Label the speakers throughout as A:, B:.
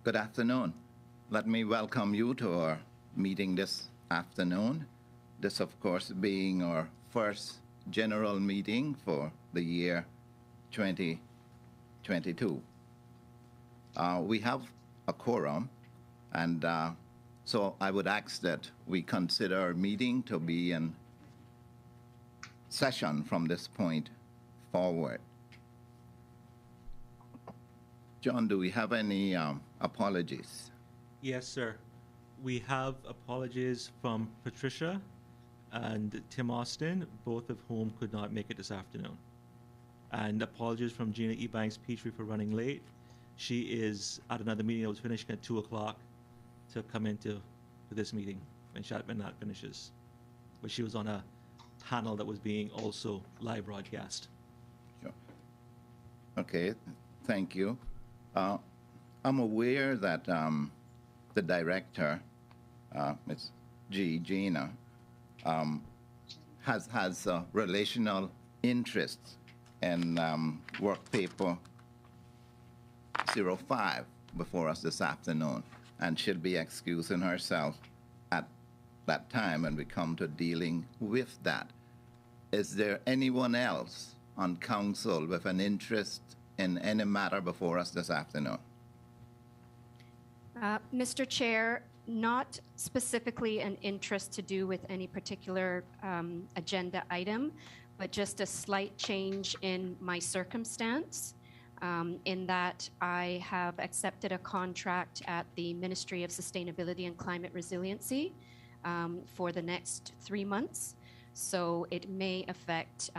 A: Good afternoon. Let me welcome you to our meeting this afternoon. This, of course, being our first general meeting for the year 2022. We have a quorum, and so I would ask that we consider our meeting to be in session from this point forward. John, do we have any apologies?
B: Yes, sir. We have apologies from Patricia and Tim Austin, both of whom could not make it this afternoon. And apologies from Gina Ebanks-Petrie for running late. She is at another meeting that was finishing at 2 o'clock to come into this meeting when that finishes. But she was on a panel that was being also live broadcast.
A: Sure. Okay, thank you. I'm aware that the director, Ms. Gina, has a relational interest in work paper 05 before us this afternoon, and she'll be excusing herself at that time when we come to dealing with that. Is there anyone else on council with an interest in any matter before us this afternoon?
C: Mr. Chair, not specifically an interest to do with any particular agenda item, but just a slight change in my circumstance, in that I have accepted a contract at the Ministry of Sustainability and Climate Resiliency for the next 3 months. So it may affect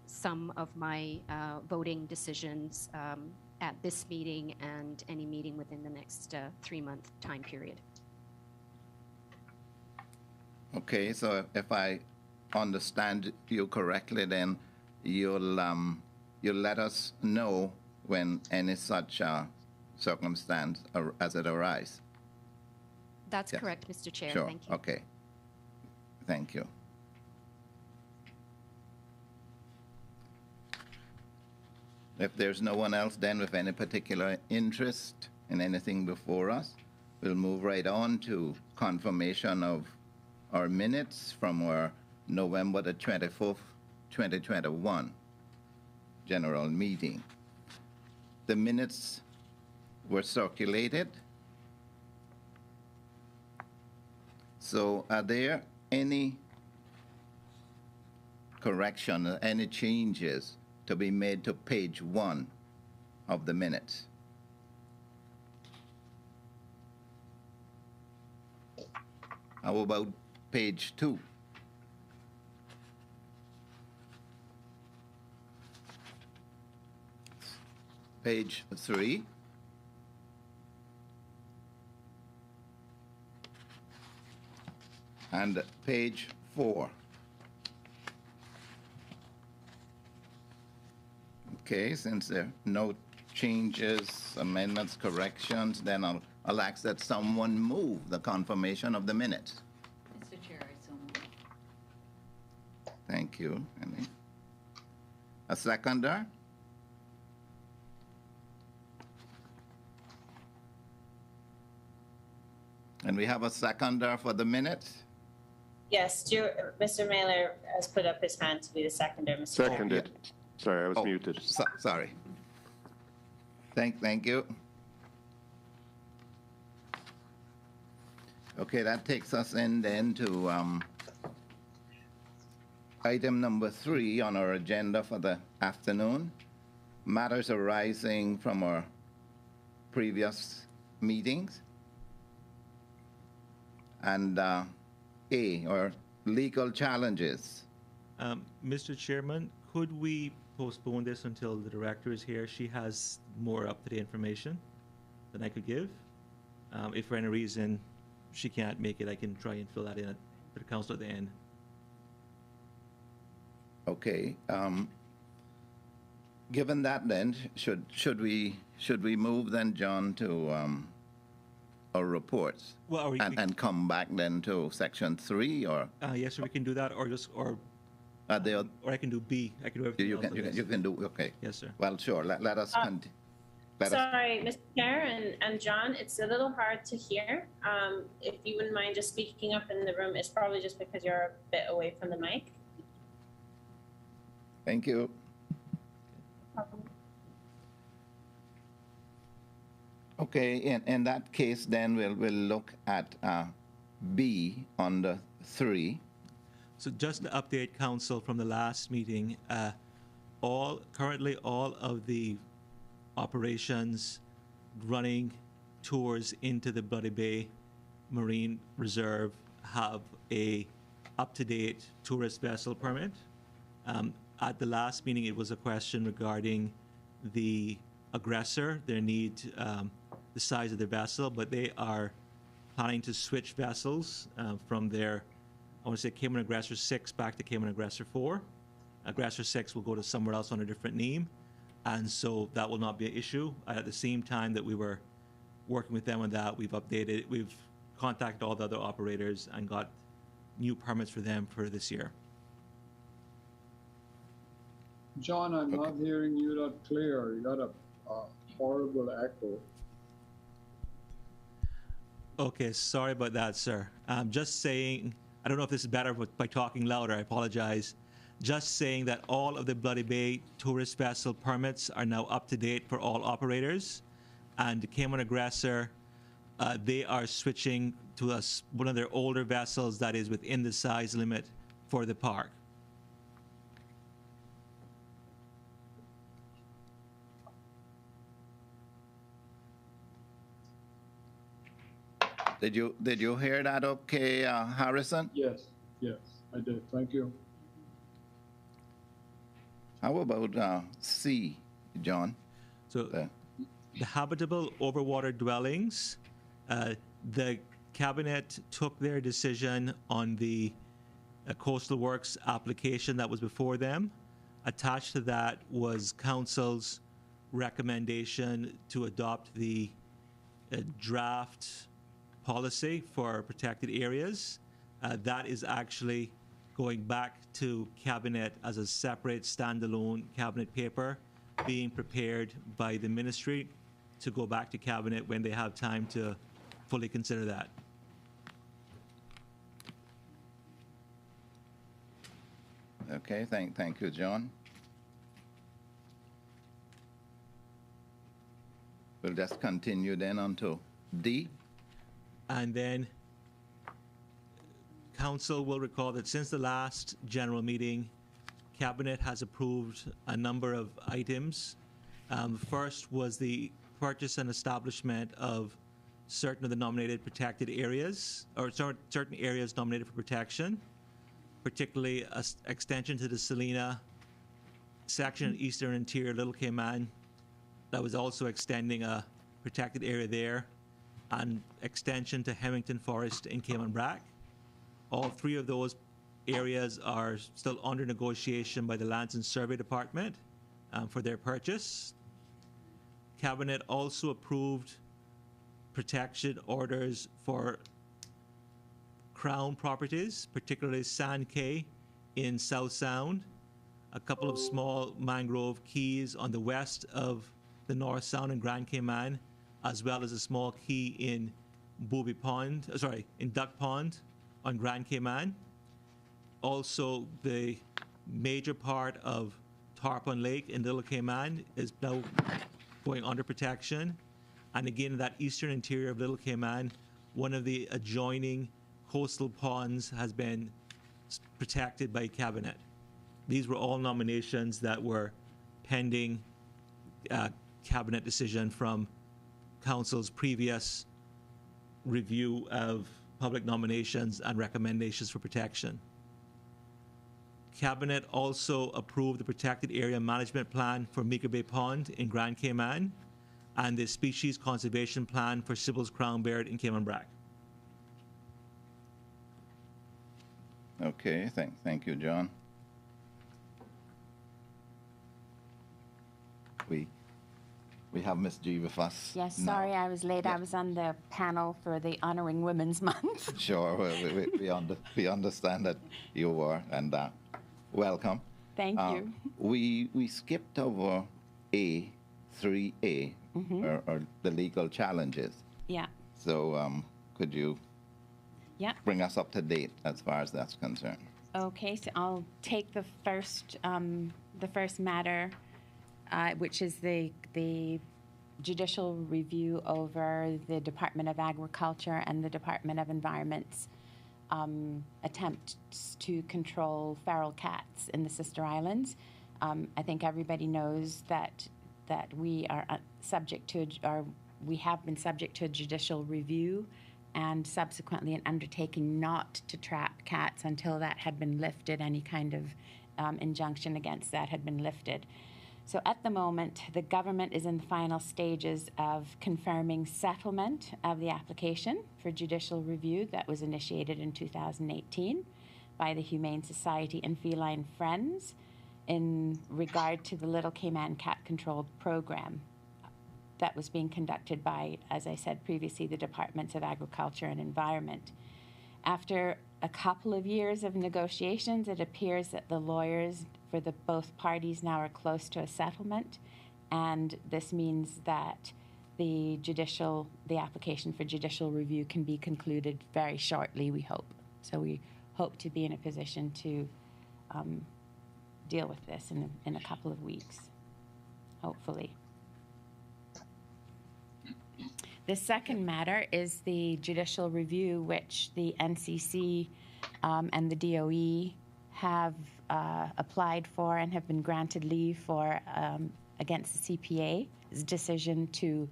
C: some of my voting decisions at this meeting and any meeting within the next 3-month time period.
A: Okay, so if I understand you correctly, then you'll let us know when any such circumstance as it arises.
C: That's
A: yes.
C: correct, Mr. Chair.
A: Sure.
C: Thank you.
A: Okay. Thank you. If there's no one else then with any particular interest in anything before us, we'll move right on to confirmation of our minutes from our November the 24th, 2021 general meeting. The minutes were circulated. So are there any correction, any changes to be made to page 1 of the minutes? How about page 2? Page 3? And page 4. Okay, since there are no changes, amendments, corrections, then I'll ask that someone move the confirmation of the minutes.
D: Mr. Chair, I so move.
A: Thank you. Annie. A seconder? And we have a seconder for the minutes?
E: Yes, Mr. Mailer has put up his hand to be the seconder, Mr. Chair.
F: Seconded. Sorry, I was muted.
A: Sorry. Thank you. Okay, that takes us in then to item number 3 on our agenda for the afternoon. Matters arising from our previous meetings. And A, or legal challenges.
B: Mr. Chairman, could we postpone this until the director is here? She has more up-to-date information than I could give. If for any reason she can't make it, I can try and fill that in for the council at the end.
A: Okay. Given that, then, should we move then, John, to our reports,
B: well,
A: and come back then to section 3, or?
B: Yes, sir, we can do that, or I can do B. I can do everything else.
A: You can do, okay.
B: Yes, sir.
A: Well, sure, let us continue. better.
E: Sorry, Mr. Chair and John, it's a little hard to hear. If you wouldn't mind just speaking up in the room, it's probably just because you're a bit away from the mic.
A: Thank you. Okay, in that case, then we'll look at B under 3.
B: So just to update council from the last meeting, currently all of the operations running tours into the Bloody Bay Marine Reserve have a up-to-date tourist vessel permit. At the last meeting, it was a question regarding the aggressor, their need, the size of the vessel, but they are planning to switch vessels from their, I want to say, Cayman Aggressor 6 back to Cayman Aggressor 4. Aggressor 6 will go to somewhere else on a different name, and so that will not be an issue. At the same time that we were working with them on that, we've contacted all the other operators and got new permits for them for this year.
G: John, I'm not hearing you that clear. You got a horrible echo.
B: Okay, sorry about that, sir. Just saying, I don't know if this is better by talking louder, I apologize. Just saying that all of the Bloody Bay tourist vessel permits are now up to date for all operators. And the Cayman Aggressor, they are switching to one of their older vessels that is within the size limit for the park.
A: Did you hear that okay, Harrison?
G: Yes, I did. Thank you.
A: How about C, John?
B: So the habitable overwater dwellings, the cabinet took their decision on the Coastal Works application that was before them. Attached to that was council's recommendation to adopt the draft policy for protected areas. That is actually going back to cabinet as a separate standalone cabinet paper being prepared by the ministry to go back to cabinet when they have time to fully consider that.
A: Okay, thank you, John. We'll just continue then on to D.
B: And then council will recall that since the last general meeting, cabinet has approved a number of items. First was the purchase and establishment of certain of the nominated protected areas, or certain areas nominated for protection, particularly an extension to the Salina section, Eastern Interior, Little Cayman, that was also extending a protected area there, and extension to Hemington Forest in Cayman Brac. All three of those areas are still under negotiation by the Lands and Survey Department for their purchase. Cabinet also approved protection orders for Crown properties, particularly Sand Cay in South Sound, a couple of small mangrove keys on the west of the North Sound and Grand Cayman, as well as a small key in Duck Pond on Grand Cayman. Also, the major part of Tarpon Lake in Little Cayman is now going under protection. And again, in that eastern interior of Little Cayman, one of the adjoining coastal ponds has been protected by cabinet. These were all nominations that were pending cabinet decision from council's previous review of public nominations and recommendations for protection. Cabinet also approved the protected area management plan for Meeker Bay Pond in Grand Cayman and the species conservation plan for Sybil's Crown Bird in Cayman Brac.
A: Okay, thank you, John. We have Miss G with us.
H: Yes,
A: now.
H: sorry I was late.
A: Yeah.
H: I was on the panel for the Honoring Women's Month.
A: Sure, we understand that you were, and welcome.
H: Thank you.
A: We skipped over A, 3A, or the legal challenges.
H: Yeah.
A: So could you
H: Yeah.
A: bring us up to date as far as that's concerned?
H: Okay, so I'll take the first matter, which is the judicial review over the Department of Agriculture and the Department of Environment's attempts to control feral cats in the Sister Islands. I think everybody knows that we are subject to, or we have been subject to a judicial review, and subsequently an undertaking not to trap cats until that had been lifted, any kind of injunction against that had been lifted. So at the moment, the government is in the final stages of confirming settlement of the application for judicial review that was initiated in 2018 by the Humane Society and Feline Friends in regard to the Little Cayman Cat Control Program that was being conducted by, as I said previously, the Departments of Agriculture and Environment. After a couple of years of negotiations, it appears that the lawyers for both parties now are close to a settlement, and this means that the application for judicial review can be concluded very shortly, we hope. So we hope to be in a position to deal with this in a couple of weeks, hopefully. The second matter is the judicial review, which the NCC and the DOE have applied for and have been granted leave for against the CPA's decision to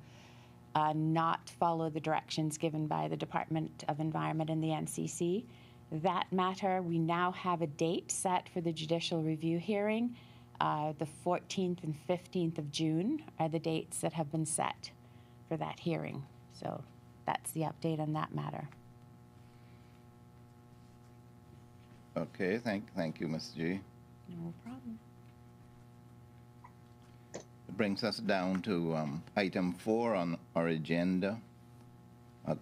H: not follow the directions given by the Department of Environment and the NCC. That matter, we now have a date set for the judicial review hearing. The 14th and 15th of June are the dates that have been set for that hearing. So that's the update on that matter.
A: Okay, thank you, Ms. G.
H: No problem.
A: It brings us down to item 4 on our agenda,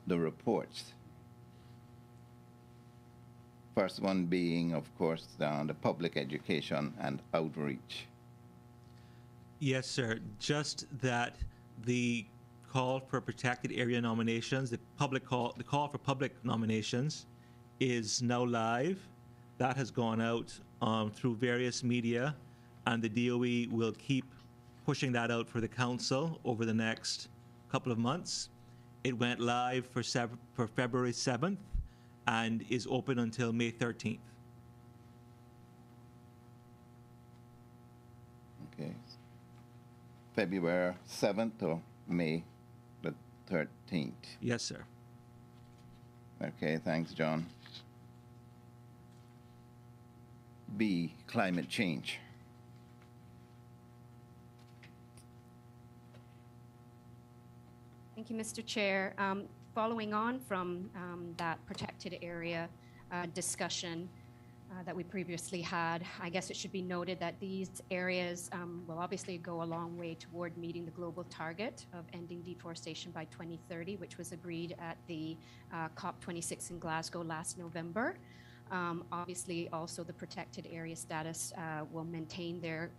A: the reports. First one being, of course, the public education and outreach.
B: Yes, sir. Just that the call for protected area nominations, the call for public nominations is now live. That has gone out through various media, and the DOE will keep pushing that out for the council over the next couple of months. It went live for February 7th and is open until May 13th.
A: Okay. February 7th or May the 13th?
B: Yes, sir.
A: Okay, thanks, John. B, climate change.
C: Thank you, Mr. Chair. Following on from that protected area discussion that we previously had, I guess it should be noted that these areas will obviously go a long way toward meeting the global target of ending deforestation by 2030, which was agreed at the COP26 in Glasgow last November. Obviously, also the protected area status will maintain their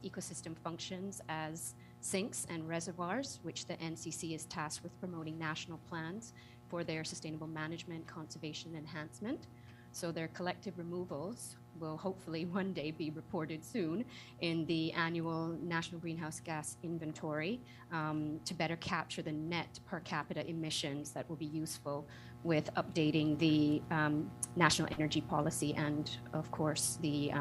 C: ecosystem functions as sinks and reservoirs, which the NCC is tasked with promoting national plans for their sustainable management, conservation, enhancement. So their collective removals will hopefully one day be reported soon in the annual National Greenhouse Gas Inventory to better capture the net per capita emissions that will be useful with updating the national energy policy and, of course, the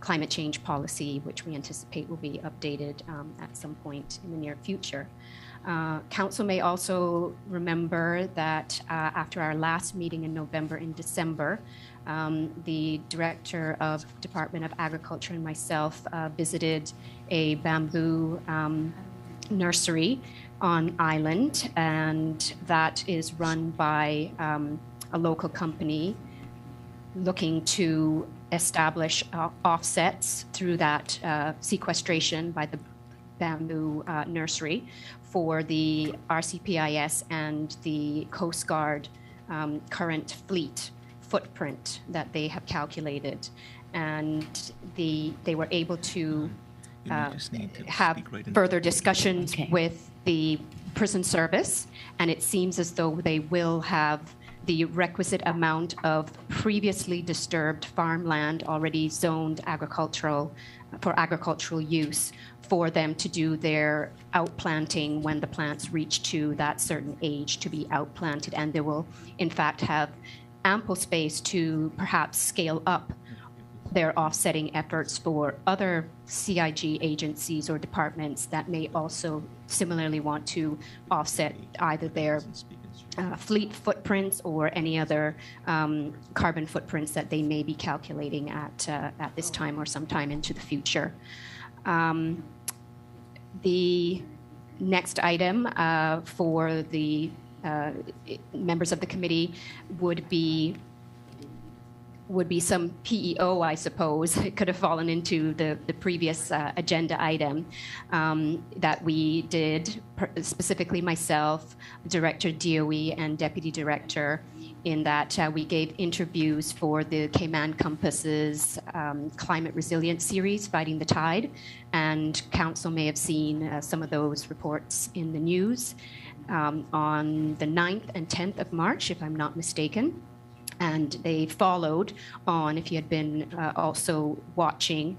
C: climate change policy, which we anticipate will be updated at some point in the near future. Council may also remember that after our last meeting in November and December, the Director of Department of Agriculture and myself visited a bamboo nursery on island, and that is run by a local company looking to establish offsets through that sequestration by the bamboo nursery for the RCPIS and the Coast Guard current fleet footprint that they have calculated. And they were able to have further discussions with the prison service, and it seems as though they will have the requisite amount of previously disturbed farmland already zoned for agricultural use for them to do their outplanting when the plants reach to that certain age to be outplanted, and they will in fact have ample space to perhaps scale up their offsetting efforts for other CIG agencies or departments that may also similarly want to offset either their fleet footprints or any other carbon footprints that they may be calculating at this time or sometime into the future. The next item for the members of the committee would be some PEO, I suppose. It could have fallen into the previous agenda item that we did, specifically myself, Director DOE, and Deputy Director, in that we gave interviews for the Cayman Compass's Climate Resilience series, Fighting the Tide, and Council may have seen some of those reports in the news on the 9th and 10th of March, if I'm not mistaken. And they followed on, if you had been also watching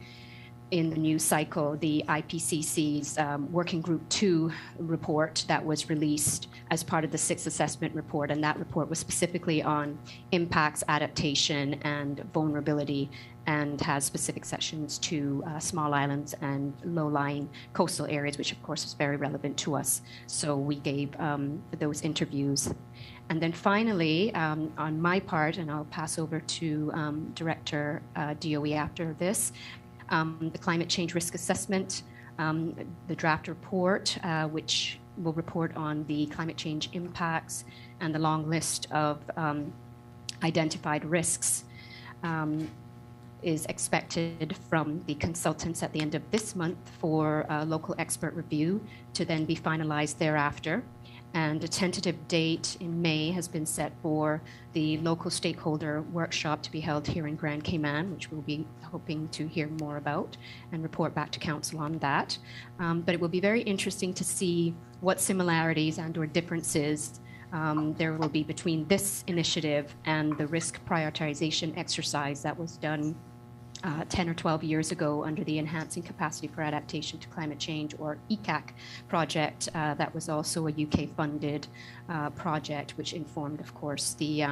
C: in the news cycle, the IPCC's Working Group 2 report that was released as part of the 6th assessment report. And that report was specifically on impacts, adaptation, and vulnerability, and has specific sections to small islands and low-lying coastal areas, which of course is very relevant to us. So we gave those interviews. And then finally, on my part, and I'll pass over to Director DOE after this, the climate change risk assessment, the draft report, which will report on the climate change impacts and the long list of identified risks, is expected from the consultants at the end of this month for local expert review to then be finalized thereafter. And a tentative date in May has been set for the local stakeholder workshop to be held here in Grand Cayman, which we'll be hoping to hear more about and report back to Council on that. But it will be very interesting to see what similarities and or differences there will be between this initiative and the risk prioritization exercise that was done 10 or 12 years ago under the Enhancing Capacity for Adaptation to Climate Change, or ECAC project, that was also a UK-funded project, which informed, of course, the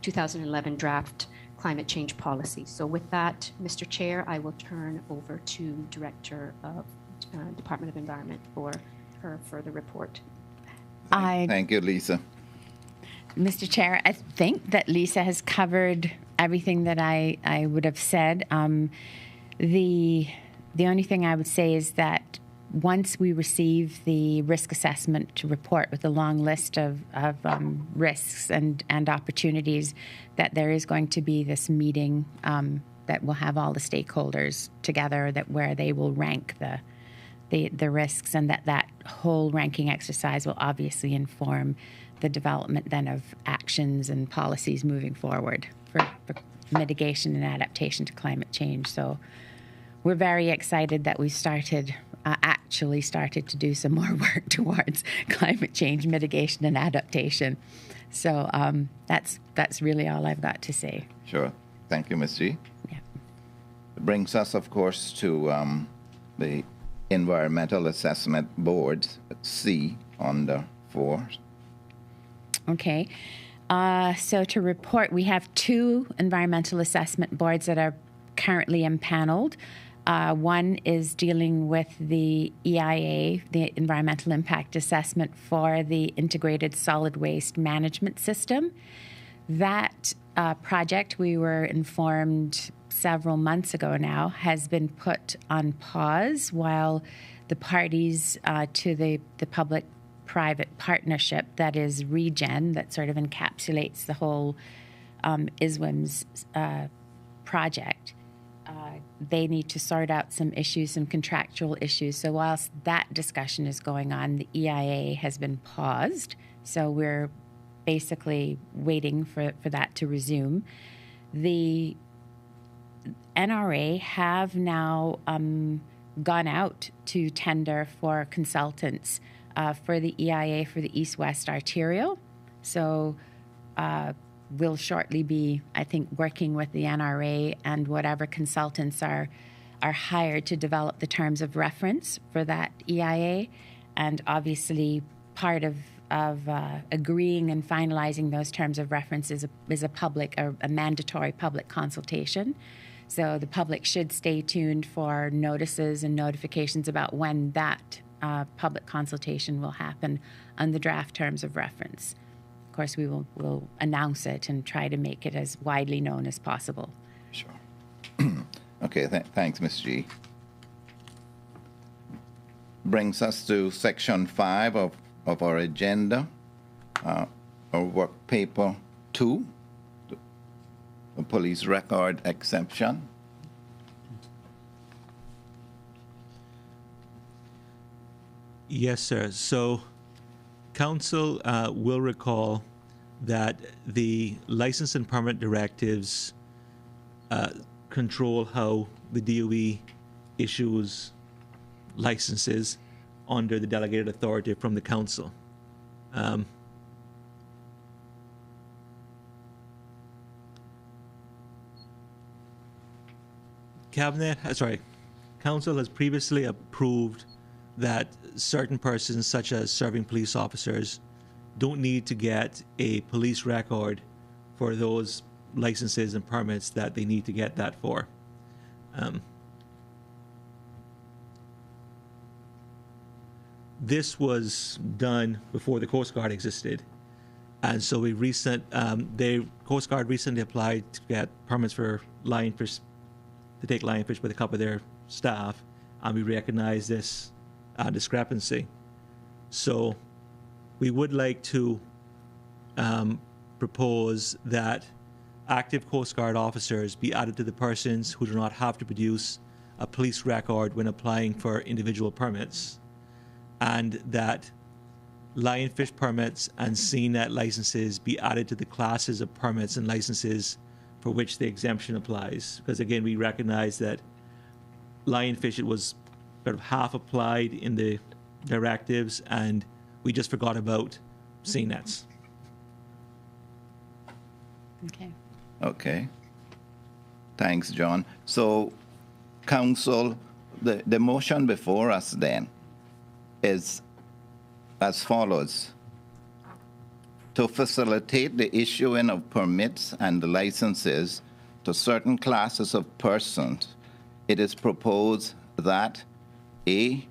C: 2011 draft climate change policy. So with that, Mr. Chair, I will turn over to Director of Department of Environment for her further report.
A: Thank you, Lisa.
H: Mr. Chair, I think that Lisa has covered everything that I would have said. The only thing I would say is that once we receive the risk assessment report with a long list of risks and opportunities, that there is going to be this meeting that will have all the stakeholders together, that where they will rank the risks, and that whole ranking exercise will obviously inform the development then of actions and policies moving forward for mitigation and adaptation to climate change. So we're very excited that we actually started to do some more work towards climate change mitigation and adaptation. So that's really all I've got to say.
A: Sure. Thank you, Ms. G.
H: Yeah.
A: It brings us, of course, to the Environmental Assessment Board, C on the 4.
H: Okay. So to report, we have 2 environmental assessment boards that are currently impaneled. One is dealing with the EIA, the Environmental Impact Assessment for the Integrated Solid Waste Management System. That project, we were informed several months ago now, has been put on pause while the parties to the public-private partnership, that is REGEN, that sort of encapsulates the whole ISWIM's project. They need to sort out some issues, some contractual issues. So whilst that discussion is going on, the EIA has been paused. So we're basically waiting for that to resume. The NRA have now gone out to tender for consultants for the EIA for the East-West Arterial. So we'll shortly be, I think, working with the NRA and whatever consultants are hired to develop the terms of reference for that EIA. And obviously, part of agreeing and finalizing those terms of reference is a mandatory public consultation. So the public should stay tuned for notices and notifications about when that public consultation will happen on the draft terms of reference. Of course, we'll announce it and try to make it as widely known as possible.
A: Sure. Okay, thanks, Ms. G. Brings us to section 5 of our agenda, our work paper 2, the police record exception.
B: Yes, sir. So council will recall that the license and permit directives control how the DOE issues licenses under the delegated authority from the council. Council has previously approved that certain persons, such as serving police officers, don't need to get a police record for those licenses and permits that they need to get that for. This was done before the Coast Guard existed, and so the Coast Guard recently applied to get permits for lionfish, to take lionfish with a couple of their staff, and we recognize this discrepancy. So we would like to propose that active Coast Guard officers be added to the persons who do not have to produce a police record when applying for individual permits, and that lionfish permits and CNET licenses be added to the classes of permits and licenses for which the exemption applies. Because again, we recognize that lionfish, it was sort of half applied in the directives, and we just forgot about CNETs.
H: Okay.
A: Okay. Thanks, John. So, council, the motion before us then is as follows. To facilitate the issuing of permits and licenses to certain classes of persons, it is proposed that A,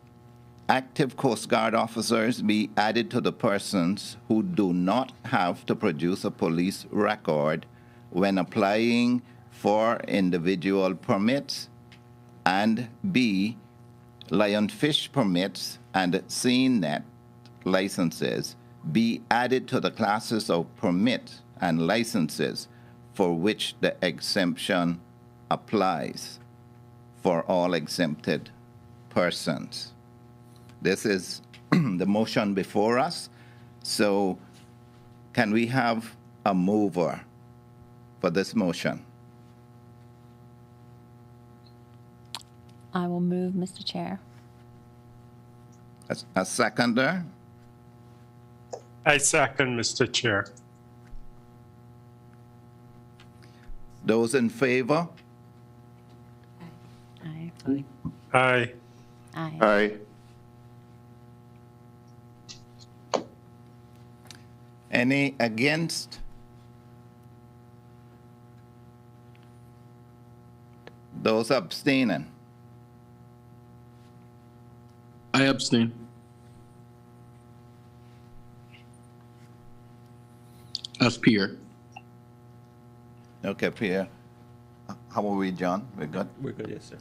A: active Coast Guard officers be added to the persons who do not have to produce a police record when applying for individual permits, and B, lionfish permits and CNET licenses be added to the classes of permit and licenses for which the exemption applies for all exempted persons. This is the motion before us. So can we have a mover for this motion?
H: I will move, Mr. Chair.
A: A seconder?
I: I second, Mr. Chair.
A: Those in favor?
H: Aye.
I: Aye.
H: Aye.
F: Aye.
A: Any against? Those abstaining?
J: I abstain. As Pierre.
A: Okay, Pierre. How are we, John? We're good?
B: We're good, yes, sir.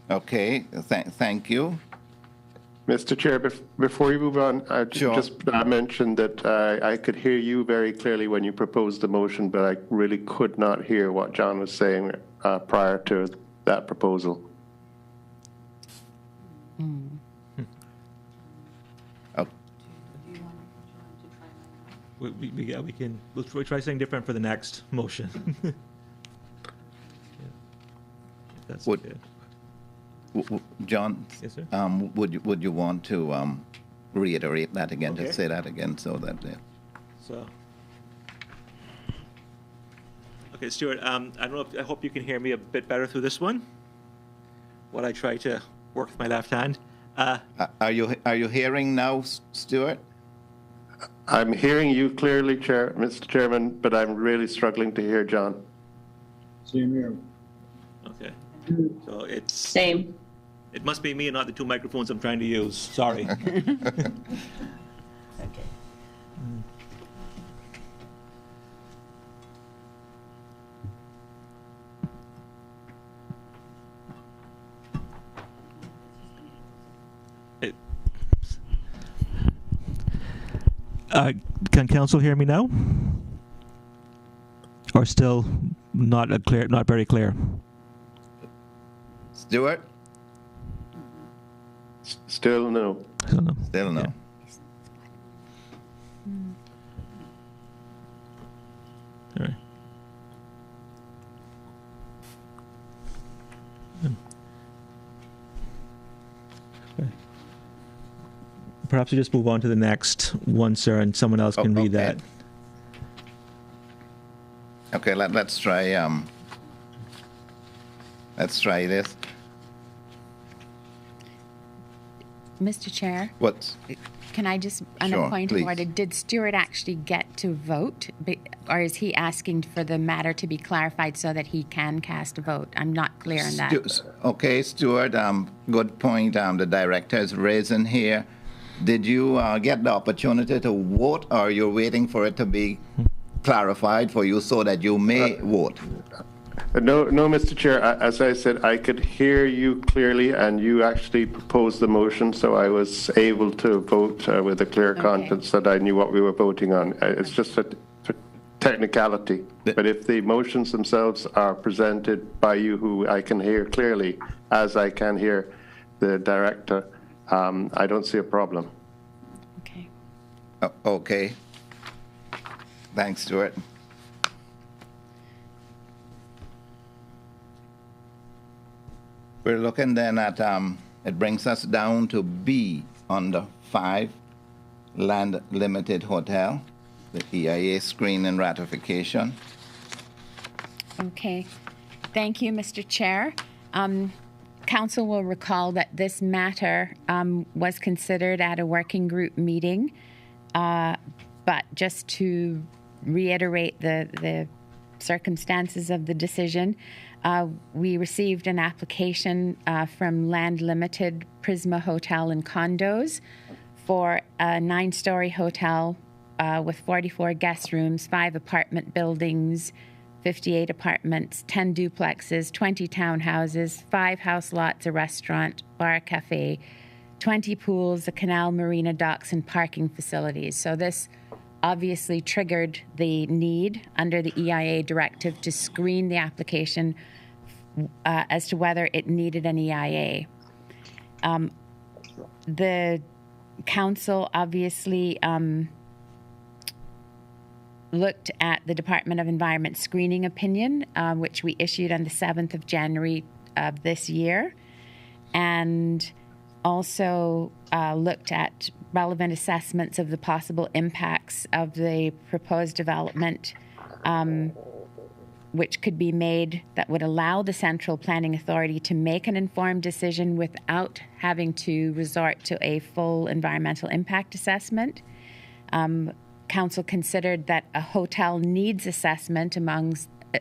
A: Okay, thank you.
F: Mr. Chair, before you move on, I
A: Sure.
F: just mentioned that I could hear you very clearly when you proposed the motion, but I really could not hear what John was saying prior to that proposal.
A: Oh,
B: We'll try something different for the next motion. Yeah. If that's
A: Would-
B: okay.
A: John,
B: Yes, sir.
A: would you want to reiterate that again?
B: Okay.
A: Just say that again so that.
B: So, okay, Stuart. I don't know. I hope you can hear me a bit better through this one. While I try to work with my left hand.
A: Are you hearing now, Stuart?
F: I'm hearing you clearly, Mr. Chairman, but I'm really struggling to hear John.
G: Same here.
B: Okay. So it's
E: Same.
B: It must be me and not the two microphones I'm trying to use. Sorry. Can council hear me now? Or still not clear? Not very clear.
A: Stuart?
F: Still no.
A: Still no.
B: Yeah. All right. Okay. Perhaps we just move on to the next one, sir, and someone else can read
A: okay.
B: that.
A: Okay, let's try. Let's try this.
H: Mr. Chair,
A: What's
H: can I just, on
A: Sure,
H: a point
A: please.
H: of order, did Stuart actually get to vote? Or is he asking for the matter to be clarified so that he can cast a vote? I'm not clear on that.
A: Okay, Stuart? Good point. The director is raising here. Did you get the opportunity to vote, or you're waiting for it to be clarified for you so that you may vote?
F: No, Mr. Chair. As I said, I could hear you clearly, and you actually proposed the motion, so I was able to vote with a clear conscience that I knew what we were voting on. It's just a technicality. But if the motions themselves are presented by you, who I can hear clearly, as I can hear the director, I don't see a problem.
H: Okay.
A: Okay. Thanks, Stuart. We're looking then at, it brings us down to B under 5, Land Limited Hotel, the EIA screen and ratification.
H: Okay. Thank you, Mr. Chair. Council will recall that this matter was considered at a working group meeting, but just to reiterate the circumstances of the decision, we received an application from Land Limited Prisma Hotel and Condos for a 9-story hotel with 44 guest rooms, 5 apartment buildings, 58 apartments, 10 duplexes, 20 townhouses, 5 house lots, a restaurant, bar, cafe, 20 pools, a canal, marina, docks, and parking facilities. So this obviously triggered the need under the EIA directive to screen the application as to whether it needed an EIA. The council obviously looked at the Department of Environment screening opinion, which we issued on the 7th of January of this year, and also looked at relevant assessments of the possible impacts of the proposed development, which could be made that would allow the Central Planning Authority to make an informed decision without having to resort to a full environmental impact assessment. Council considered that a hotel needs assessment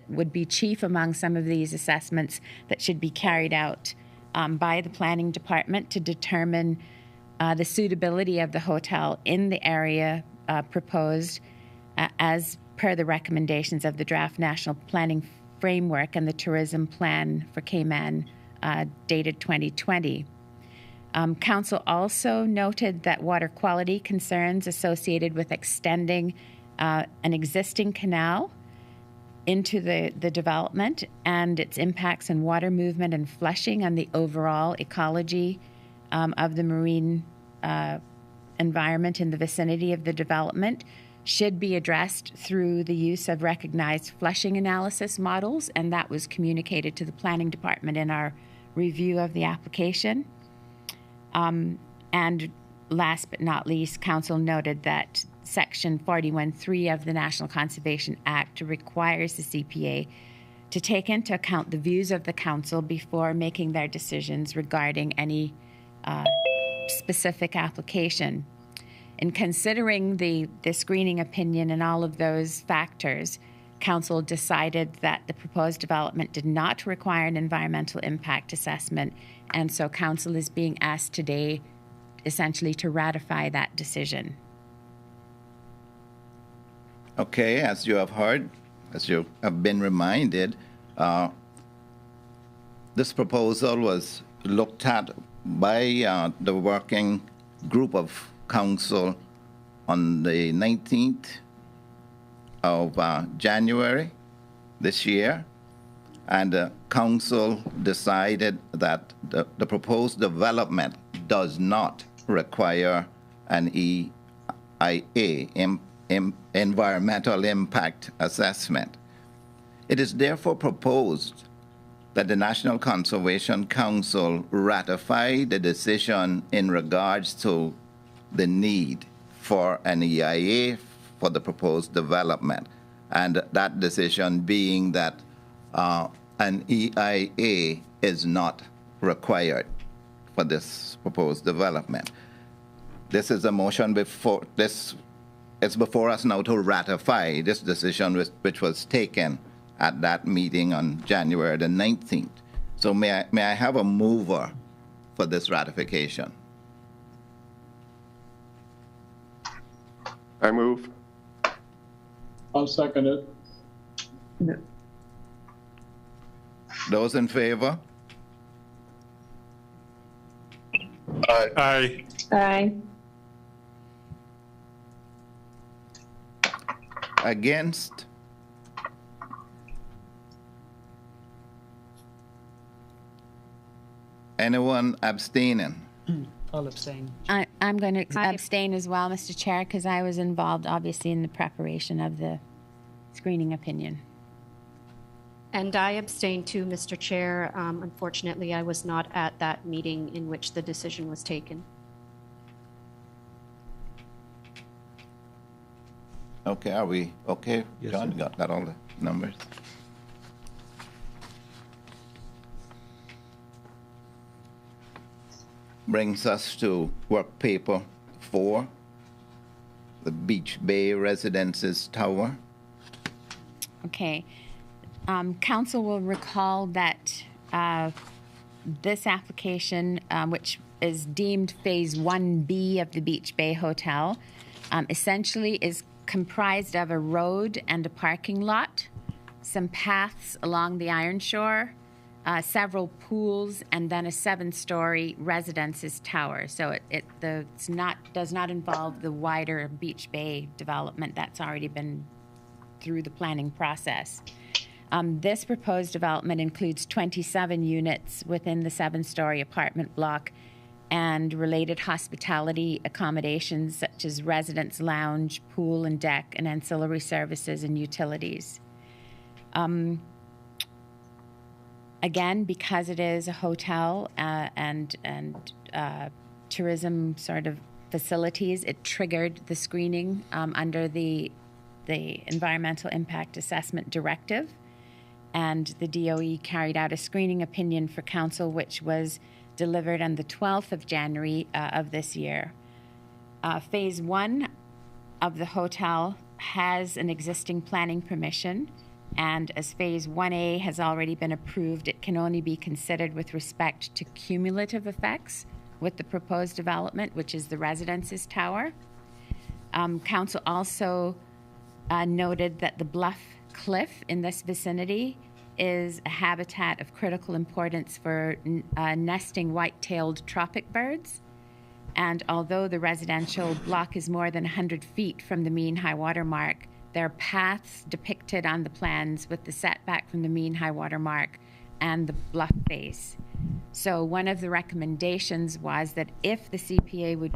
H: would be chief among some of these assessments that should be carried out by the planning department to determine the suitability of the hotel in the area proposed as per the recommendations of the draft National Planning Framework and the Tourism Plan for Cayman dated 2020. Council also noted that water quality concerns associated with extending an existing canal into the development and its impacts on water movement and flushing on the overall ecology of the marine environment in the vicinity of the development should be addressed through the use of recognized flushing analysis models, and that was communicated to the planning department in our review of the application. And last but not least, Council noted that Section 41(3) of the National Conservation Act requires the CPA to take into account the views of the Council before making their decisions regarding any specific application. In considering the screening opinion and all of those factors, Council decided that the proposed development did not require an environmental impact assessment, and so Council is being asked today essentially to ratify that decision.
A: Okay, as you have heard, as you have been reminded, this proposal was looked at by the working group of council on the 19th of January this year, and the council decided that the proposed development does not require an EIA, environmental impact assessment. It is therefore proposed that the National Conservation Council ratify the decision in regards to the need for an EIA for the proposed development, and that decision being that an EIA is not required for this proposed development. This is a motion before this. It's before us now to ratify this decision which was taken at that meeting on January the 19th. So may I have a mover for this ratification?
F: I move.
G: I'll second it.
A: Those in favor?
I: Aye.
E: Aye.
A: Against? Anyone abstaining?
D: I'll abstain.
H: I'm going to abstain as well, Mr. Chair, because I was involved, obviously, in the preparation of the screening opinion.
C: And I abstain too, Mr. Chair. Unfortunately, I was not at that meeting in which the decision was taken.
A: Okay, are we okay?
B: Yes,
A: John,
B: sir.
A: got all the numbers? Brings us to work paper 4, the Beach Bay Residences Tower.
H: Okay. Council will recall that this application, which is deemed Phase 1B of the Beach Bay Hotel, essentially is comprised of a road and a parking lot, some paths along the Iron Shore, several pools, and then a 7-story residences tower. So it does not involve the wider Beach Bay development that's already been through the planning process. This proposed development includes 27 units within the 7-story apartment block and related hospitality accommodations such as residence lounge, pool and deck, and ancillary services and utilities. Again, because it is a hotel and tourism sort of facilities, it triggered the screening under the Environmental Impact Assessment Directive, and the DOE carried out a screening opinion for council, which was delivered on the 12th of January of this year. Phase 1 of the hotel has an existing planning permission, and as Phase 1A has already been approved, it can only be considered with respect to cumulative effects with the proposed development, which is the residences tower. Council also noted that the bluff cliff in this vicinity is a habitat of critical importance for nesting white-tailed tropic birds. And although the residential block is more than 100 feet from the mean high water mark, there are paths depicted on the plans with the setback from the mean high water mark and the bluff face. So one of the recommendations was that if the CPA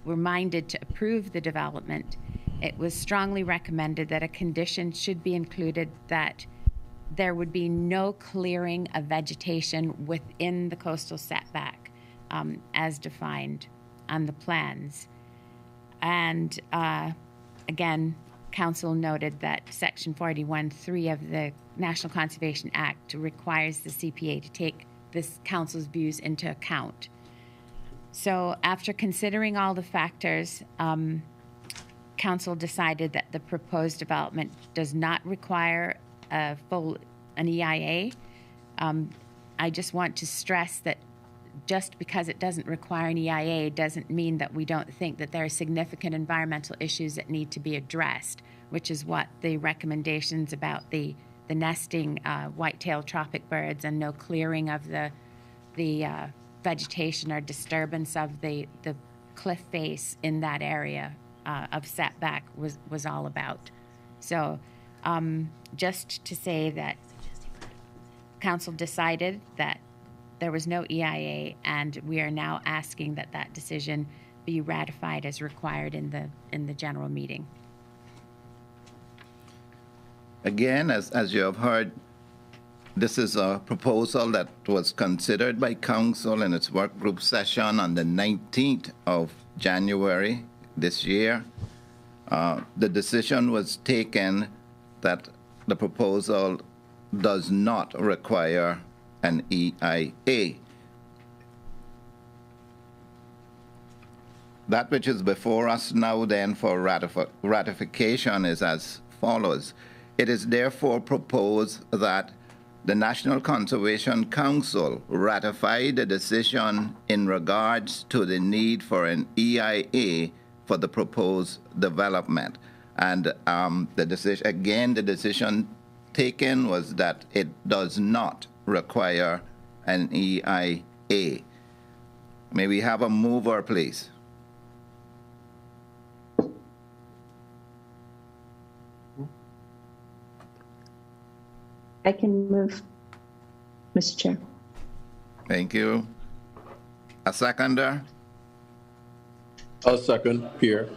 H: were minded to approve the development, it was strongly recommended that a condition should be included that there would be no clearing of vegetation within the coastal setback as defined on the plans. And again, Council noted that Section 41(3) of the National Conservation Act requires the CPA to take this Council's views into account. So after considering all the factors, Council decided that the proposed development does not require an EIA. I just want to stress that just because it doesn't require an EIA doesn't mean that we don't think that there are significant environmental issues that need to be addressed, which is what the recommendations about the nesting white-tailed tropic birds and no clearing of the vegetation or disturbance of the cliff face in that area of setback was all about. So just to say that Council decided that there was no EIA, and we are now asking that that decision be ratified as required in the general meeting.
A: Again, as you have heard, this is a proposal that was considered by Council in its work group session on the 19th of January this year. The decision was taken that the proposal does not require an EIA. That which is before us now then for ratification is as follows. It is therefore proposed that the National Conservation Council ratify the decision in regards to the need for an EIA for the proposed development. And the decision taken was that it does not require an EIA. May we have a mover, please?
K: I can move, Mr. Chair.
A: Thank you. A seconder?
J: I'll second. Pierre.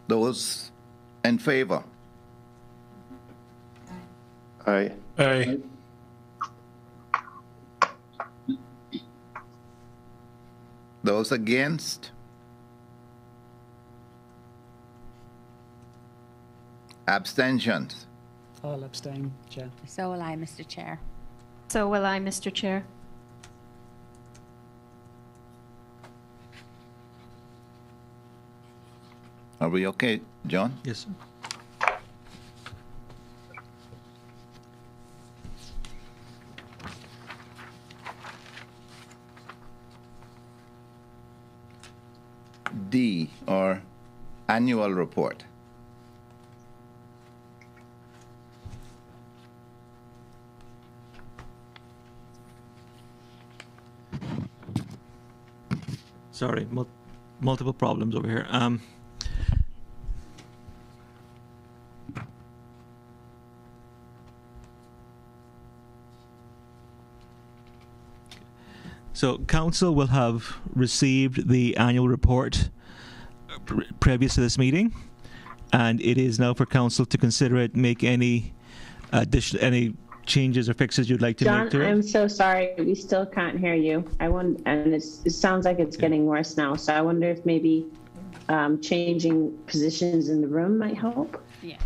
A: Those in favor?
F: Aye.
I: Aye.
A: Those against? Abstentions?
L: I'll abstain, Chair.
H: So will I, Mr. Chair.
C: So will I, Mr. Chair.
A: Are we okay, John?
B: Yes, sir.
A: D, or annual report.
B: Sorry, multiple problems over here. So council will have received the annual report previous to this meeting, and it is now for council to consider it, make any any changes or fixes you'd like to
E: John,
B: make to it.
E: I'm so sorry. We still can't hear you. And it sounds like it's getting worse now. So I wonder if maybe changing positions in the room might help.
H: Yeah.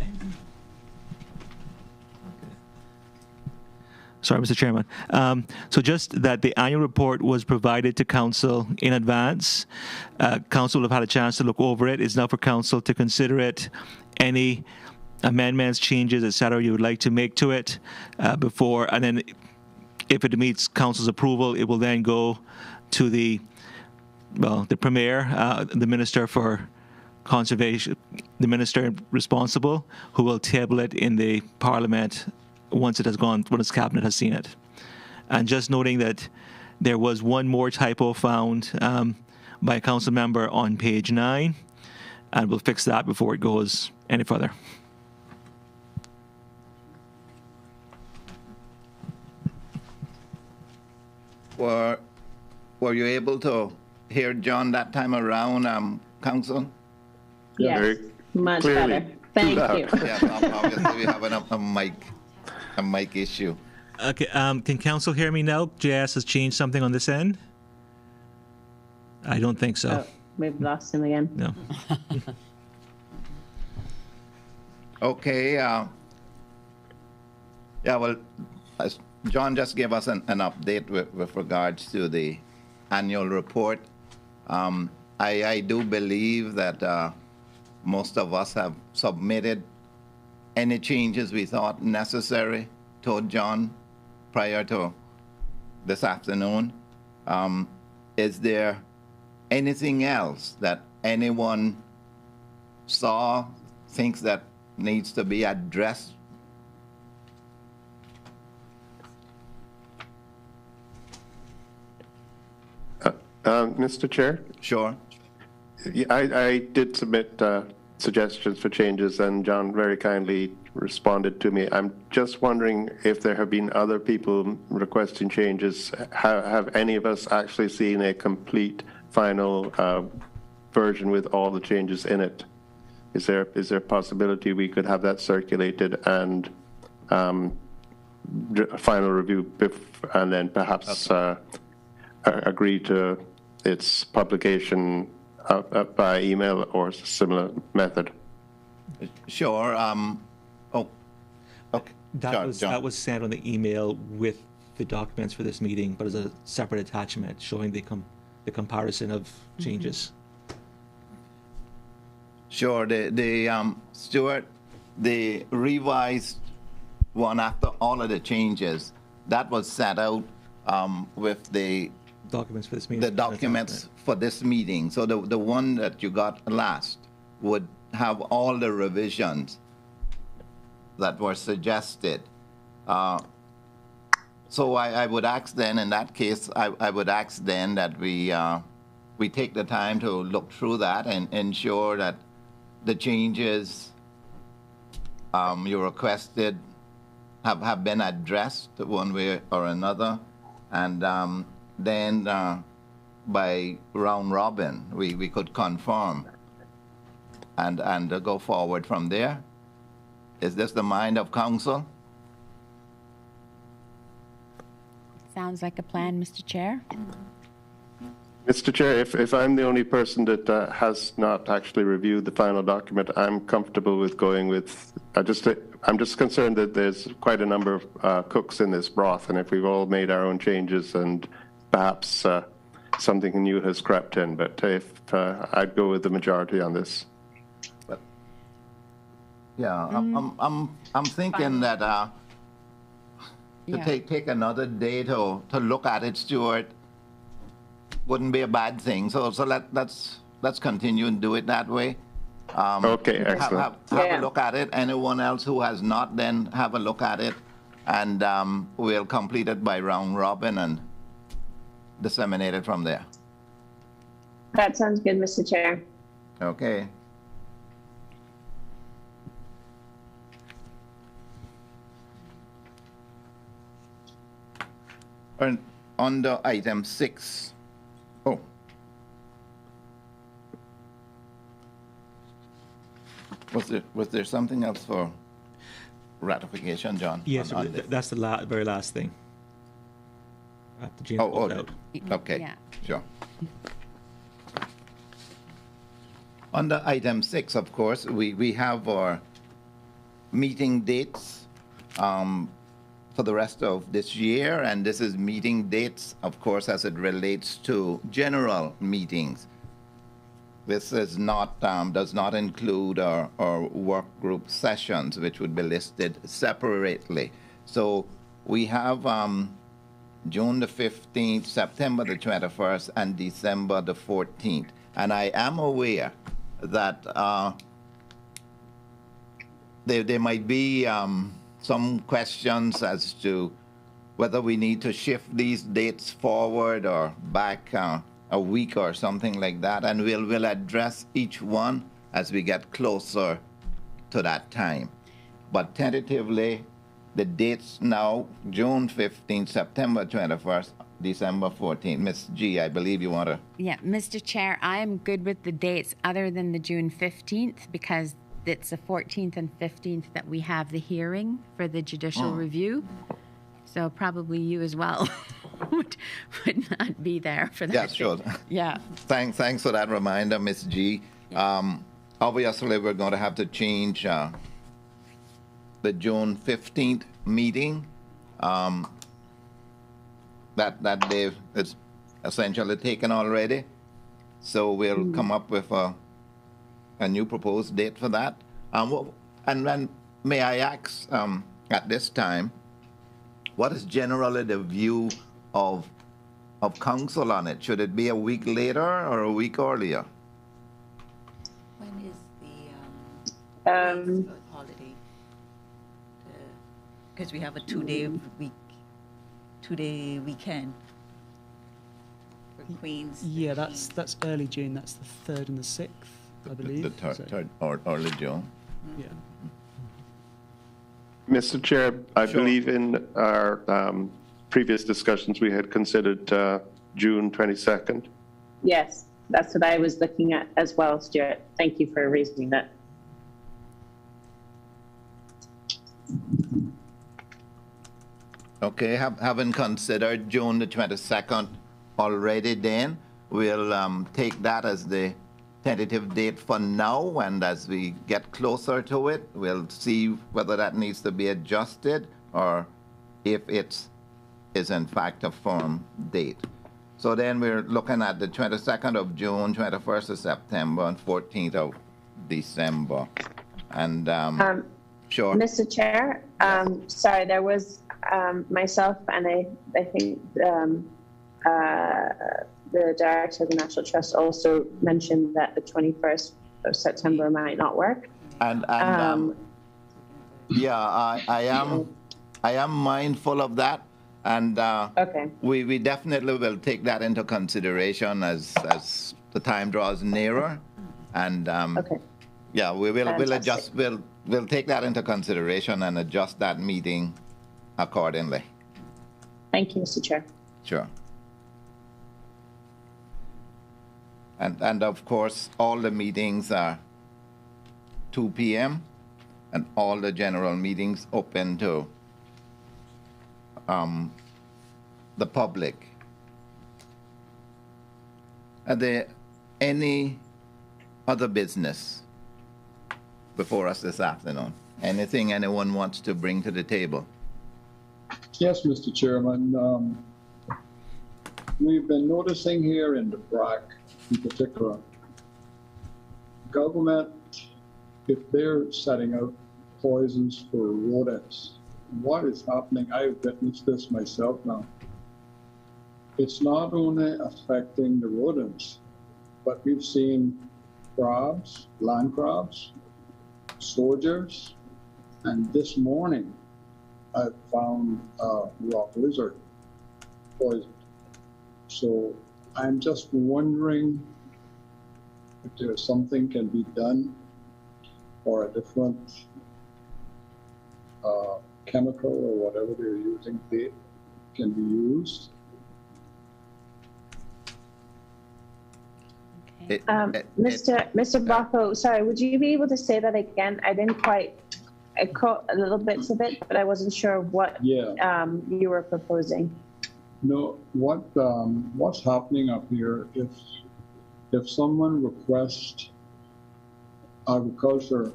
B: Sorry, Mr. Chairman. So just that the annual report was provided to council in advance. Council will have had a chance to look over it. It's now for council to consider it. Any amendments, changes, etc. you would like to make to it before, and then if it meets council's approval, it will then go to the premier, the minister for conservation, the minister responsible, who will table it in the parliament once it has gone, when its cabinet has seen it. And just noting that there was one more typo found by a council member on page 9, and we'll fix that before it goes any further.
A: Were you able to hear John that time around, council?
E: Yes,
F: Very
E: much
F: clearly.
E: better. Thank
F: loud.
E: you.
A: Yeah, obviously we have a mic issue.
B: Okay, can council hear me now? JS has changed something on this end? I don't think so.
E: Oh, we've lost him again.
B: No.
A: Okay. Yeah, well, as John just gave us an update with regards to the annual report. I do believe that most of us have submitted any changes we thought necessary to John prior to this afternoon. Is there anything else that anyone saw, thinks that needs to be addressed?
F: Mr. Chair?
A: Sure.
F: Yeah, I did submit suggestions for changes, and John very kindly responded to me. I'm just wondering if there have been other people requesting changes. Have any of us actually seen a complete final version with all the changes in it? Is there a possibility we could have that circulated and a final review and then perhaps agree to its publication by email or similar method?
A: Sure. Okay.
B: That was sent on the email with the documents for this meeting, but as a separate attachment showing the comparison of changes.
A: Sure. The Stuart, the revised one after all of the changes, that was sent out with the
B: documents for this meeting.
A: The documents for this meeting. So the one that you got last would have all the revisions that were suggested. So I would ask then, in that case, I would ask then that we take the time to look through that and ensure that the changes you requested have been addressed one way or another, and then by round robin we could confirm and go forward from there. Is this the mind of council?
H: Sounds like a plan, Mr. Chair.
F: Mr. Chair, if I'm the only person that has not actually reviewed the final document, I'm comfortable with going with, I'm just concerned that there's quite a number of cooks in this broth, and if we've all made our own changes and perhaps something new has crept in, but if I'd go with the majority on this.
A: But, yeah, I'm thinking that to take another day to look at it, Stuart, wouldn't be a bad thing. So let's continue and do it that way.
F: Okay, excellent.
A: Have a look at it. Anyone else who has not, then have a look at it, and we'll complete it by round robin and disseminate it from there.
E: That sounds good, Mr. Chair.
A: Okay. And under item 6. Oh. Was there something else for ratification, John?
B: Yes, that's the very last thing. After Gina pulled out.
A: Okay,
H: Yeah.
A: sure. Under item 6, of course, we have our meeting dates for the rest of this year, and this is meeting dates, of course, as it relates to general meetings. This is not does not include our work group sessions, which would be listed separately. So we have June the 15th, September the 21st, and December the 14th. And I am aware that there might be some questions as to whether we need to shift these dates forward or back a week or something like that, and we'll address each one as we get closer to that time. But tentatively, the dates now, June 15th, September 21st, December 14th. Ms. G, I believe you want to...
H: Yeah, Mr. Chair, I am good with the dates other than the June 15th because it's the 14th and 15th that we have the hearing for the judicial review. So probably you as well would not be there for that.
A: Yeah, sure.
H: Yeah.
A: Thanks for that reminder, Ms. G. Obviously, we're going to have to change the June 15th meeting. That day is essentially taken already. So we'll come up with a new proposed date for that. And then may I ask at this time, what is generally the view of council on it? Should it be a week later or a week earlier?
D: When is the holiday? Because we have a two-day weekend for Queens.
L: Yeah, that's early June. That's the 3rd and the 6th, I believe.
A: The third or early June.
L: Yeah.
F: Mr. Chair, I believe in our previous discussions, we had considered June 22nd.
E: Yes, that's what I was looking at as well, Stuart. Thank you for raising that.
A: Okay, having considered June the 22nd already, then we'll take that as the tentative date for now, and as we get closer to it, we'll see whether that needs to be adjusted or if it is in fact a firm date. So then we're looking at the 22nd of June, 21st of September, and 14th of December. And sure.
E: Mr. Chair, sorry, there was myself and I think the director of the National Trust also mentioned that the 21st of September might not work.
A: And yeah, I am mindful of that, and
E: okay.
A: we definitely will take that into consideration as the time draws nearer, and
E: okay.
A: Yeah, we'll
E: Fantastic.
A: adjust. We'll take that into consideration and adjust that meeting accordingly.
E: Thank you, Mr. Chair.
A: Sure. And of course, all the meetings are 2 p.m. and all the general meetings open to the public. Are there any other business before us this afternoon? Anything anyone wants to bring to the table?
G: Yes, Mr. Chairman. We've been noticing here in the BRAC in particular, government, if they're setting out poisons for rodents, what is happening? I've witnessed this myself now. It's not only affecting the rodents, but we've seen crabs, land crabs, soldiers, and this morning I found a rock lizard poisoned. So I'm just wondering if there's something can be done or a different chemical or whatever they're using can be used.
E: Mr. Bacco, sorry, would you be able to say that again? I didn't quite, I caught a little bits of it, but I wasn't sure what you were proposing.
G: No, what's happening up here, if someone requests agriculture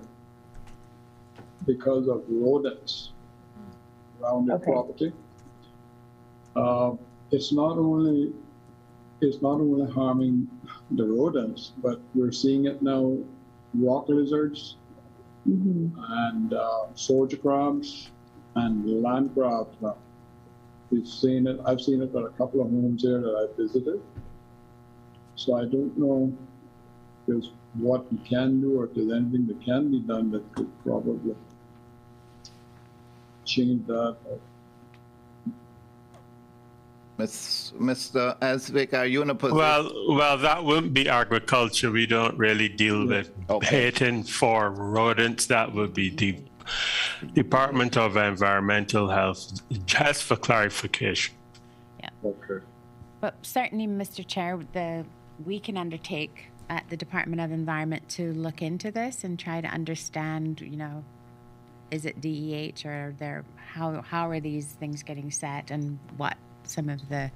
G: because of rodents around their property, it's not only harming the rodents, but we're seeing it now, rock lizards and soldier crabs and land crabs now. We've seen it. I've seen it at a couple of homes here that I've visited. So I don't know if there's what we can do or if there's anything that can be done that could probably change that.
A: Mr. Esvik, are you in a position?
I: Well, that wouldn't be agriculture. We don't really deal with baiting for rodents. That would be the Department of Environmental Health. Just for clarification.
H: Yeah.
G: Okay.
H: But certainly, Mr. Chair, we can undertake at the Department of Environment to look into this and try to understand, you know, is it DEH or how are these things getting set, and what some of the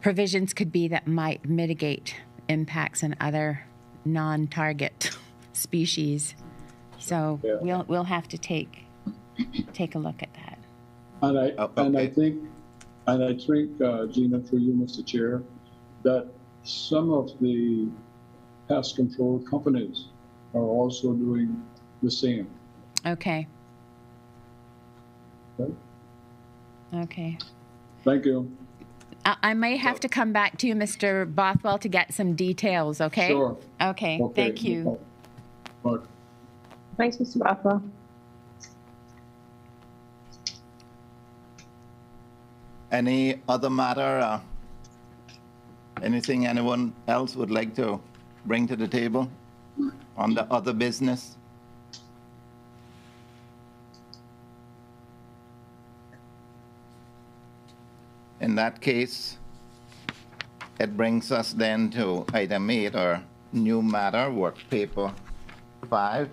H: provisions could be that might mitigate impacts on other non-target species. So we'll have to take a look at that.
G: And I think, Gina, through you, Mr. Chair, that some of the pest control companies are also doing the same.
H: Okay.
G: Okay.
H: Okay.
G: Thank you.
H: I may have to come back to you, Mr. Bothwell, to get some details, okay?
G: Sure.
H: Okay, thank you.
G: But
E: Thanks, Mr. Bothwell.
A: Any other matter? Anything anyone else would like to bring to the table on the other business? In that case, it brings us then to item 8, or new matter, work paper 5.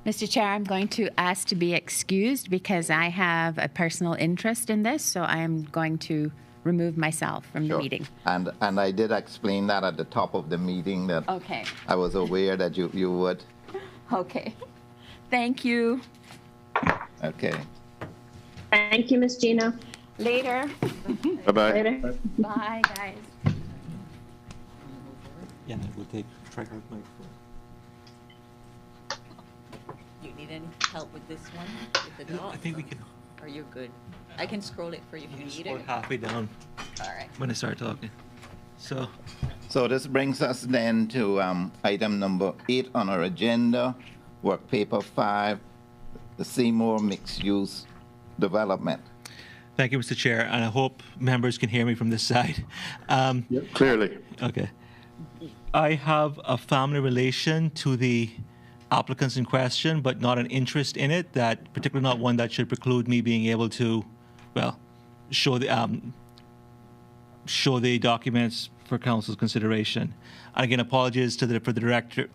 H: Mr. Chair, I'm going to ask to be excused because I have a personal interest in this, so I am going to remove myself from the meeting.
A: And I did explain that at the top of the meeting, that
H: Okay.
A: I was aware that you would.
H: Okay. Thank you.
A: Okay.
E: Thank you, Miss Gina.
H: Later.
F: Bye-bye.
E: Later.
H: Bye, guys.
B: Yeah, we'll try her microphone.
D: You need any help with this one? With the dot?
B: I think we can.
D: Or you're good? I can scroll it for you if you need
B: Scroll
D: it.
B: halfway down.
D: All right.
B: When I start talking. So
A: this brings us then to item number 8 on our agenda, work paper 5, the Seymour mixed-use development.
B: thank you, Mr. Chair, and I hope members can hear me from this side.
F: Clearly.
B: Okay. I have a family relation to the applicants in question, but not an interest in it, that particularly not one that should preclude me being able to, well, show the documents for council's consideration. And again, apologies to the director,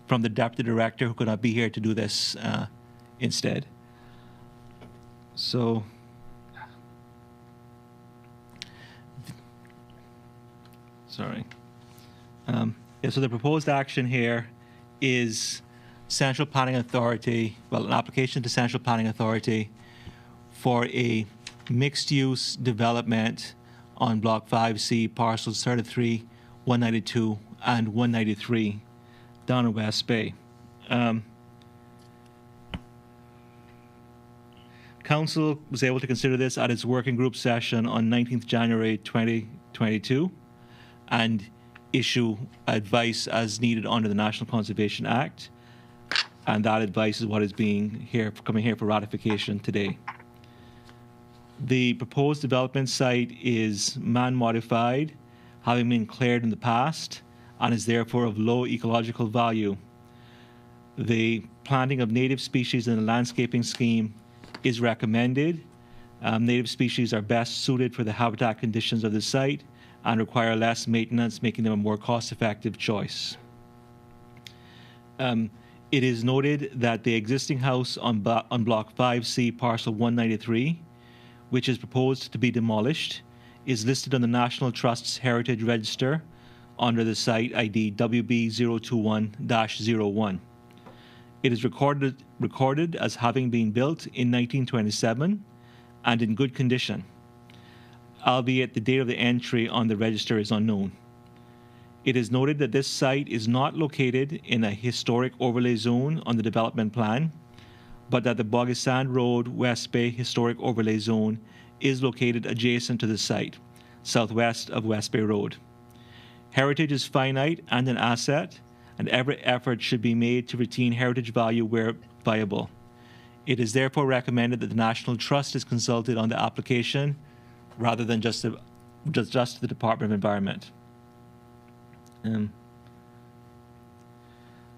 B: from the deputy director who could not be here to do this instead. So, sorry. So the proposed action here is Central Planning Authority, well, an application to Central Planning Authority for a mixed-use development on Block 5C, parcels 33, 192, and 193 down in West Bay. Council was able to consider this at its working group session on 19th January 2022 and issue advice as needed under the National Conservation Act. And that advice is what is coming here for ratification today. The proposed development site is man-modified, having been cleared in the past, and is therefore of low ecological value. The planting of native species in the landscaping scheme is recommended. Native species are best suited for the habitat conditions of the site and require less maintenance, making them a more cost-effective choice. It is noted that the existing house on Block 5C, Parcel 193, which is proposed to be demolished, is listed on the National Trust's Heritage Register under the site ID WB021-01. It is recorded as having been built in 1927 and in good condition, albeit the date of the entry on the register is unknown. It is noted that this site is not located in a historic overlay zone on the development plan, but that the Bogisand Road West Bay Historic Overlay Zone is located adjacent to the site, southwest of West Bay Road. Heritage is finite and an asset, and every effort should be made to retain heritage value where viable. It is therefore recommended that the National Trust is consulted on the application rather than just the Department of Environment.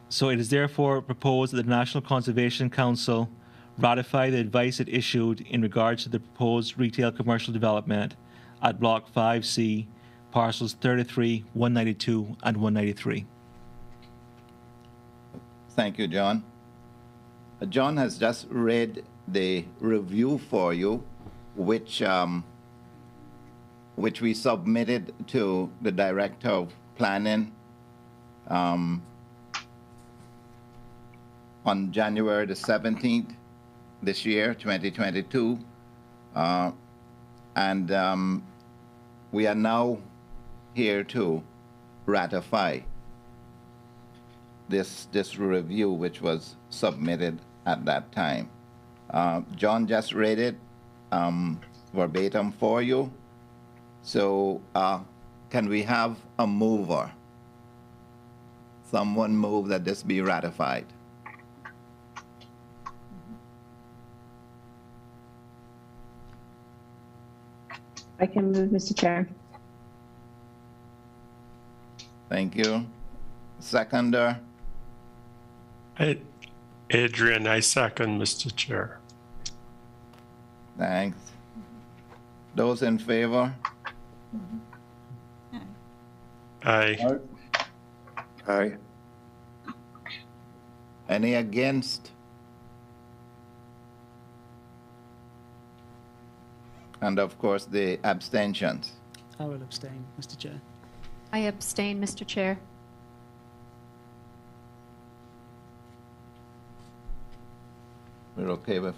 B: So it is therefore proposed that the National Conservation Council ratify the advice it issued in regards to the proposed retail commercial development at Block 5C, parcels 33, 192, and 193.
A: Thank you, John. John has just read the review for you, which we submitted to the Director of Planning on January the 17th this year, 2022. And we are now here to ratify this review, which was submitted at that time. John just read it verbatim for you. So can we have a mover? Someone move that this be ratified.
K: I can move, Mr. Chair.
A: Thank you. Seconder?
I: Adrian, I second, Mr. Chair.
A: Thanks. Those in favor?
I: Aye.
F: Aye.
A: Any against? And of course, the abstentions.
L: I will abstain, Mr. Chair.
C: I abstain, Mr. Chair.
A: We're okay with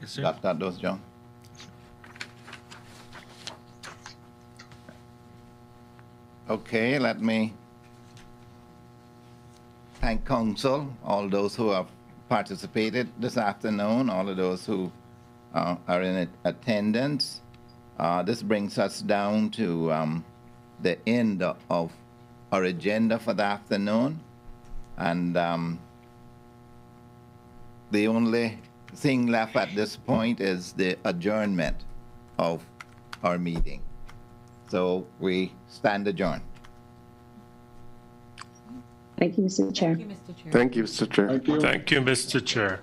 B: Yes, sir.
A: got those, John? Okay, let me thank council, all those who have participated this afternoon, all of those who are in attendance. This brings us down to the end of our agenda for the afternoon. And the only thing left at this point is the adjournment of our meeting. So we stand adjourned.
K: Thank you, Mr. Chair.
D: Thank you, Mr. Chair.
F: Thank you, Mr. Chair.
G: Thank you.
I: Thank you, Mr. Chair.